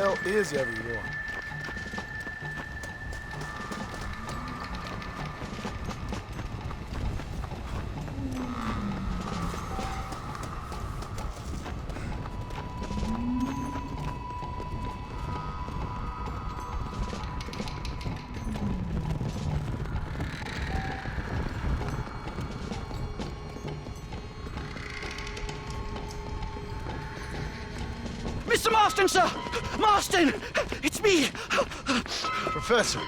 hell is everyone? Mr. Marston, sir! Marston! It's me! Professor,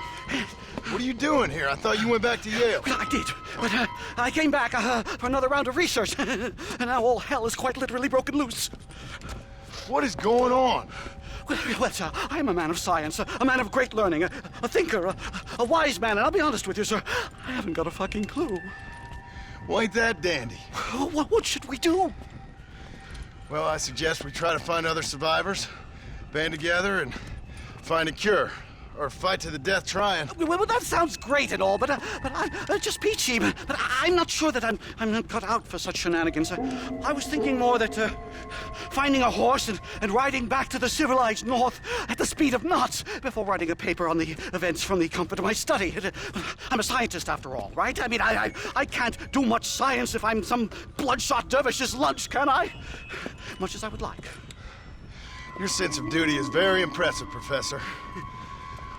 what are you doing here? I thought you went back to Yale. Well, I did, but I came back for another round of research, and now all hell is quite literally broken loose. What is going on? Well, sir, I'm a man of science, a man of great learning, a thinker, a wise man, and I'll be honest with you, sir, I haven't got a fucking clue. Well, ain't that dandy? What should we do? Well, I suggest we try to find other survivors, band together, and find a cure. Or fight to the death trying. Well, that sounds great and all, but I'm just PiitzY, but I'm not sure that I'm not cut out for such shenanigans. I was thinking more that finding a horse and riding back to the civilized north at the speed of knots before writing a paper on the events from the comfort of my study. I'm a scientist after all, right? I mean, I can't do much science if I'm some bloodshot dervish's lunch, can I? Much as I would like. Your sense of duty is very impressive, Professor.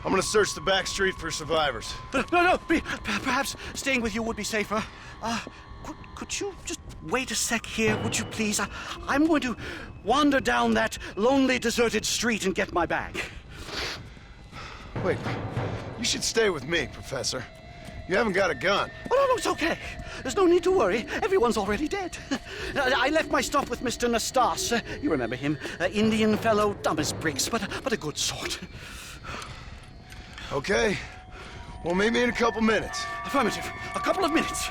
I'm gonna search the back street for survivors. No, perhaps staying with you would be safer. Could you just wait a sec here, would you please? I'm going to wander down that lonely, deserted street and get my bag. Wait, you should stay with me, Professor. You haven't got a gun. Oh, no, it's okay. There's no need to worry. Everyone's already dead. I left my stuff with Mr. Nastas. You remember him. Indian fellow, dumb as bricks, but a good sort. Okay. Well, meet me in a couple minutes. Affirmative. A couple of minutes.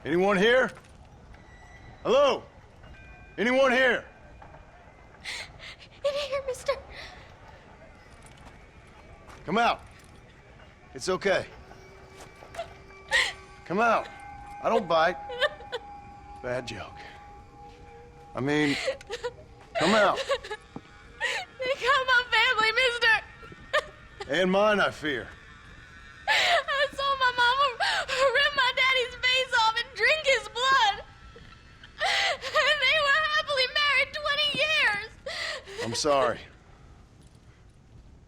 Anyone here? Hello? Anyone here? In here, mister. Come out. It's okay. Come out. I don't bite. Bad joke. I mean, come out. They got my family, mister. And mine, I fear. I saw my mama rip my daddy's face off and drink his blood. And they were happily married 20 years. I'm sorry.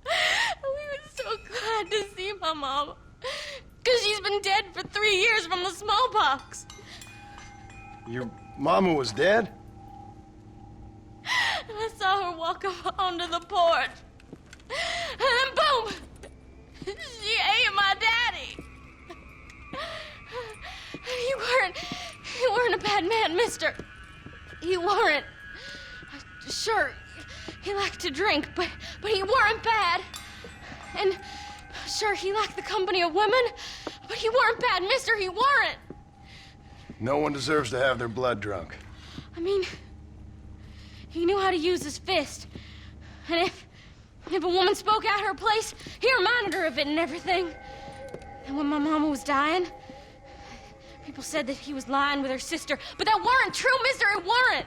We were so glad to see my mama. Because she's been dead for 3 years from the smallpox. Your mama was dead? And I saw her walk up onto the porch. And then boom! She ate my daddy. You weren't a bad man, mister. You weren't. Sure, he liked to drink, but he weren't bad. And sure, he liked the company of women, but he weren't bad, mister. He weren't. No one deserves to have their blood drunk. I mean, he knew how to use his fist. And if a woman spoke at her place, he reminded her of it and everything. And when my mama was dying, people said that he was lying with her sister, but that weren't true, mister, it weren't.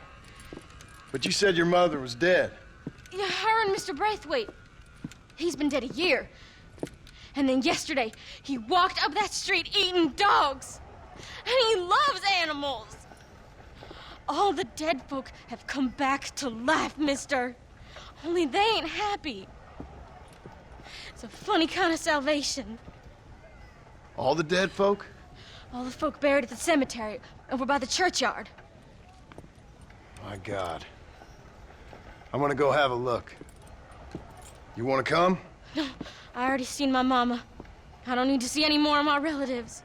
But you said your mother was dead. Yeah, her and Mr. Braithwaite. He's been dead a year. And then yesterday, he walked up that street eating dogs. And he loves animals. All the dead folk have come back to life, mister. Only they ain't happy. It's a funny kind of salvation. All the dead folk? All the folk buried at the cemetery over by the churchyard. My God. I'm gonna go have a look. You wanna come? No, I already seen my mama. I don't need to see any more of my relatives.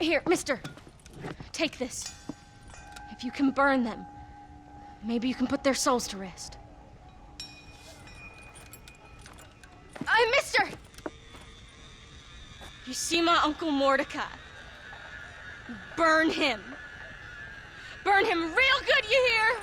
Here, mister, take this. If you can burn them, maybe you can put their souls to rest. Mister! You see my Uncle Mordecai? Burn him. Burn him real good, you hear?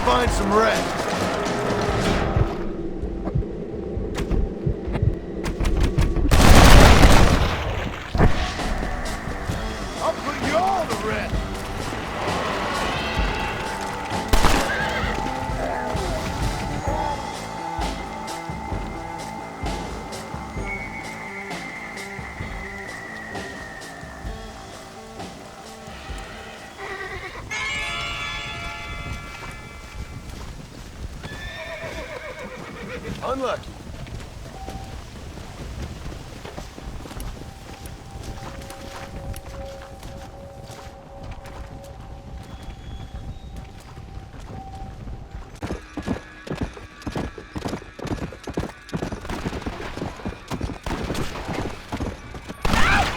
Find some rest. I'll put you all to rest. Unlucky.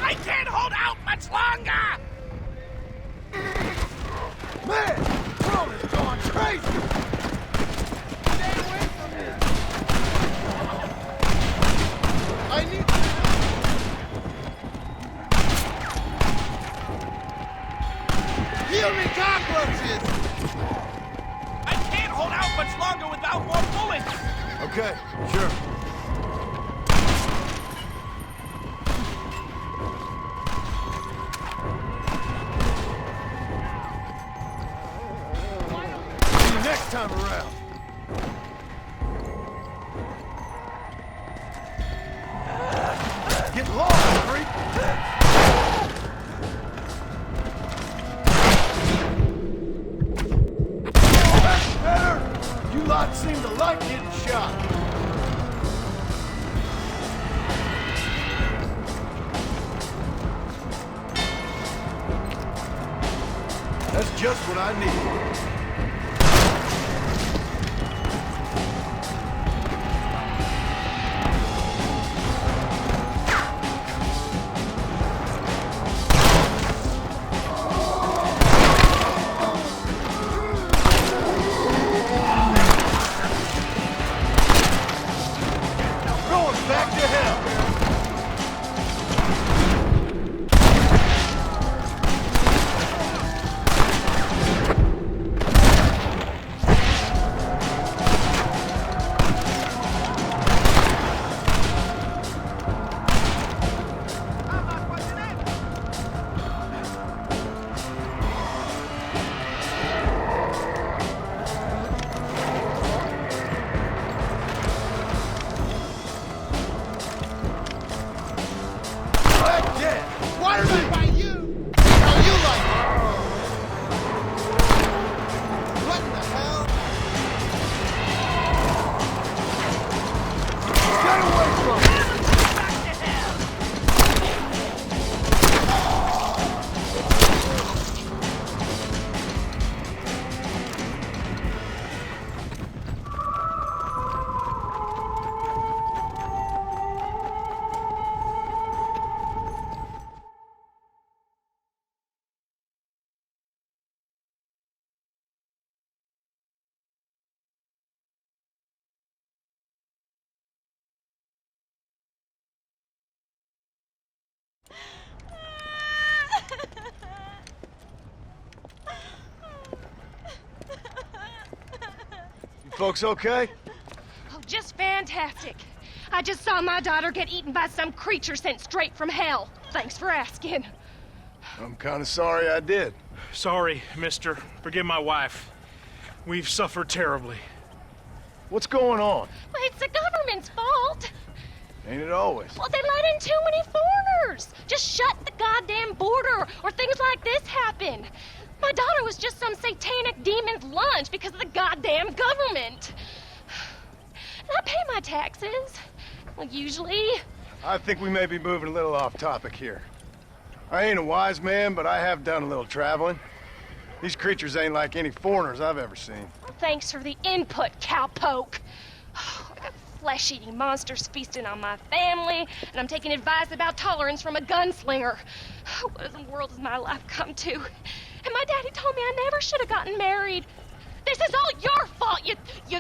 I can't hold out much longer! Man, the world has gone crazy. Stay away from me! Heal me, cockroaches! I can't hold out much longer without more bullets! Okay, sure. See you next time around. Get lost, freak! That's better! You lot seem to like getting shot. That's just what I need. Back to hell! Folks okay? Oh, just fantastic. I just saw my daughter get eaten by some creature sent straight from hell. Thanks for asking. I'm kind of sorry I did. Sorry, mister. Forgive my wife. We've suffered terribly. What's going on? Well, it's the government's fault. Ain't it always? Well, they let in too many foreigners. Just shut the goddamn border, or things like this happen. My daughter was just some satanic demon's lunch because of the goddamn government. And I pay my taxes. Well, usually. I think we may be moving a little off topic here. I ain't a wise man, but I have done a little traveling. These creatures ain't like any foreigners I've ever seen. Thanks for the input, cowpoke. I got flesh-eating monsters feasting on my family, and I'm taking advice about tolerance from a gunslinger. What in the world has my life come to? And my daddy told me I never should have gotten married. This is all your fault, you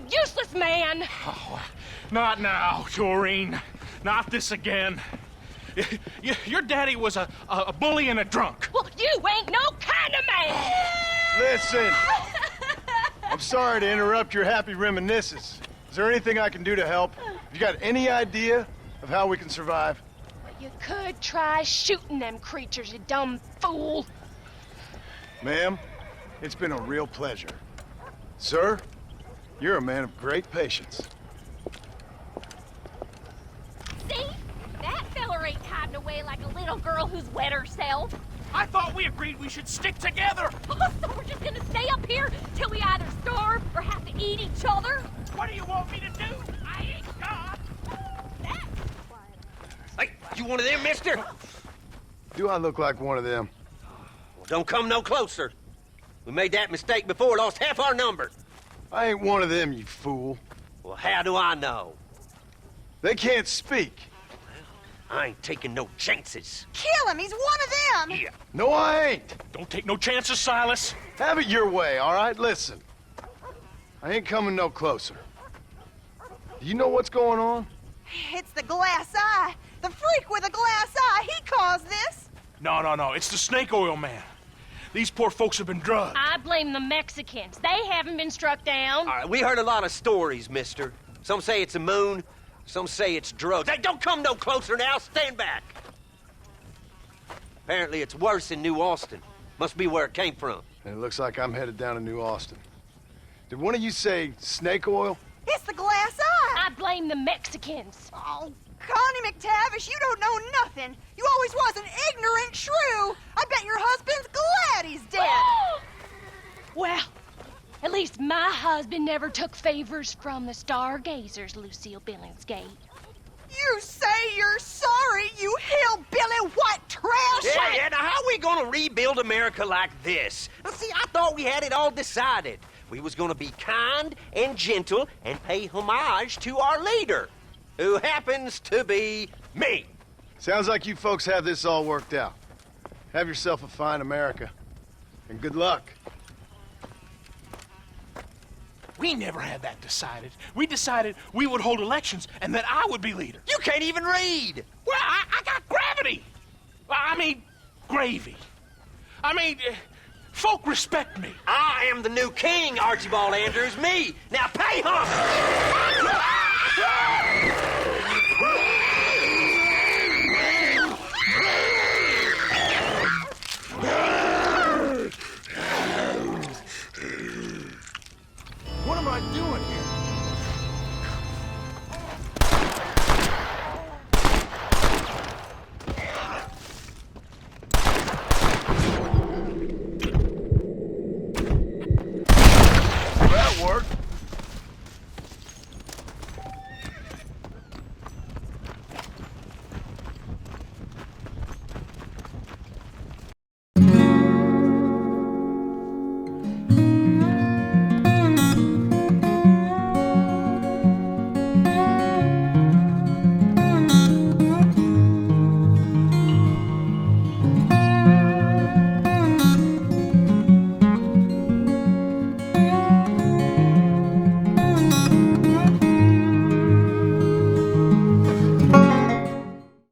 useless man! Oh, not now, Doreen. Not this again. Your daddy was a bully and a drunk. Well, you ain't no kind of man! Listen! I'm sorry to interrupt your happy reminiscences. Is there anything I can do to help? Have you got any idea of how we can survive? You could try shooting them creatures, you dumb fool. Ma'am, it's been a real pleasure. Sir, you're a man of great patience. See? That feller ain't hiding away like a little girl who's wet herself. I thought we agreed we should stick together! So we're just gonna stay up here till we either starve or have to eat each other? What do you want me to do? I ain't God! Hey, you one of them, mister? Do I look like one of them? Well, don't come no closer. We made that mistake before, lost half our number. I ain't one of them, you fool. Well, how do I know? They can't speak. I ain't taking no chances. Kill him! He's one of them! Yeah. No, I ain't. Don't take no chances, Silas. Have it your way, all right? Listen. I ain't coming no closer. Do you know what's going on? It's the glass eye. The freak with the glass eye. He caused this. No. It's the snake oil man. These poor folks have been drugged. I blame the Mexicans. They haven't been struck down. All right, we heard a lot of stories, mister. Some say it's a moon, some say it's drugs. Hey, don't come no closer now. Stand back. Apparently it's worse in New Austin. Must be where it came from. And it looks like I'm headed down to New Austin. Did one of you say snake oil? It's the glass eye. I blame the Mexicans. Oh, Connie McTavish, you don't know nothing. You always was an ignorant shrew. I bet your husband's glad he's dead. Well, at least my husband never took favors from the stargazers, Lucille Billingsgate. You say you're sorry, you hillbilly white trash. Yeah, now how we gonna rebuild America like this? Now, see, I thought we had it all decided. We was gonna be kind and gentle and pay homage to our leader, who happens to be me. Sounds like you folks have this all worked out. Have yourself a fine America. And good luck. We never had that decided. We decided we would hold elections and that I would be leader. You can't even read. Well, I got gravity. I mean, gravy. I mean, folk respect me. I am the new king, Archibald Andrews, me. Now pay homage.